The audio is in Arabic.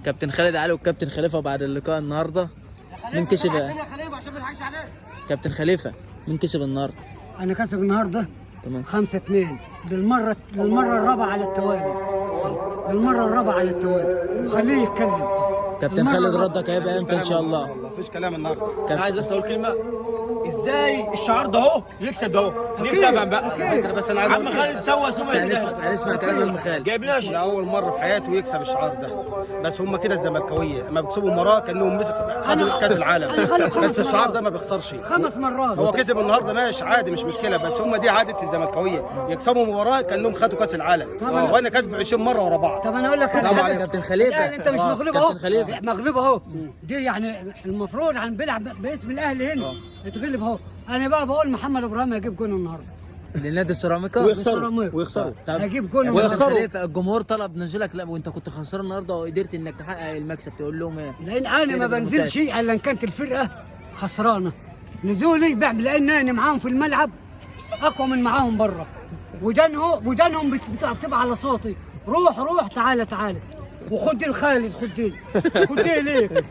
كابتن خالد علي والكابتن خليفه بعد اللقاء النهارده، مين كسب؟ كابتن خليفه مين كسب النهارده؟ انا كسب النهارده تمام 5-2 للمره الرابعه على التوالي. للمره الرابعه على التوالي، وخليه يتكلم. كابتن خالد ردك هيبقى امتى ان شاء الله؟ مفيش كلام النهارده. انا عايز بس اقول كلمه، ازاي الشعار ده اهو يكسب ده اهو؟ نفسي افهم بقى. بس انا عايز عم خالد سوى هنسمع كلام عم خالد. جايب لنا لاول مره في حياته يكسب الشعار ده. بس هم كده الزملكاويه اما بيكسبوا مباراه كانهم مسكوا خدوا كاس العالم. بس الشعار ده ما بيخسرش 5 مرات. هو كسب النهارده ماشي عادي مش مشكله، بس هم دي عاده الزملكاويه يكسبوا مباراه كانهم خدوا كاس العالم. وانا كسب 20 مره ورا بعض. طب انا اقول لك طبعا حاجه. كابتن خليفه يعني انت مش مغلوب اهو. كابتن خليفه مغلوب اهو. دي يعني المفروض عن بيلعب باسم الاهلي هنا يتغلب اهو. انا بقى بقول محمد ابراهيم هيجيب جون النهارده لنادي سيراميكا ويخسروا. هيجيب جون كابتن النهارده. خليفه الجمهور طلب نزولك، لا وانت كنت خسران النهارده وقدرت انك تحقق المكسب، تقول لهم ايه؟ لان انا ما بنزلش الا ان كانت الفرقه خسرانه. نزولي لان انا معاهم في الملعب اقوى من معاهم بره. ودانهم بتبقى على صوتي. روح تعالى وخد الخالد خد دي ليك.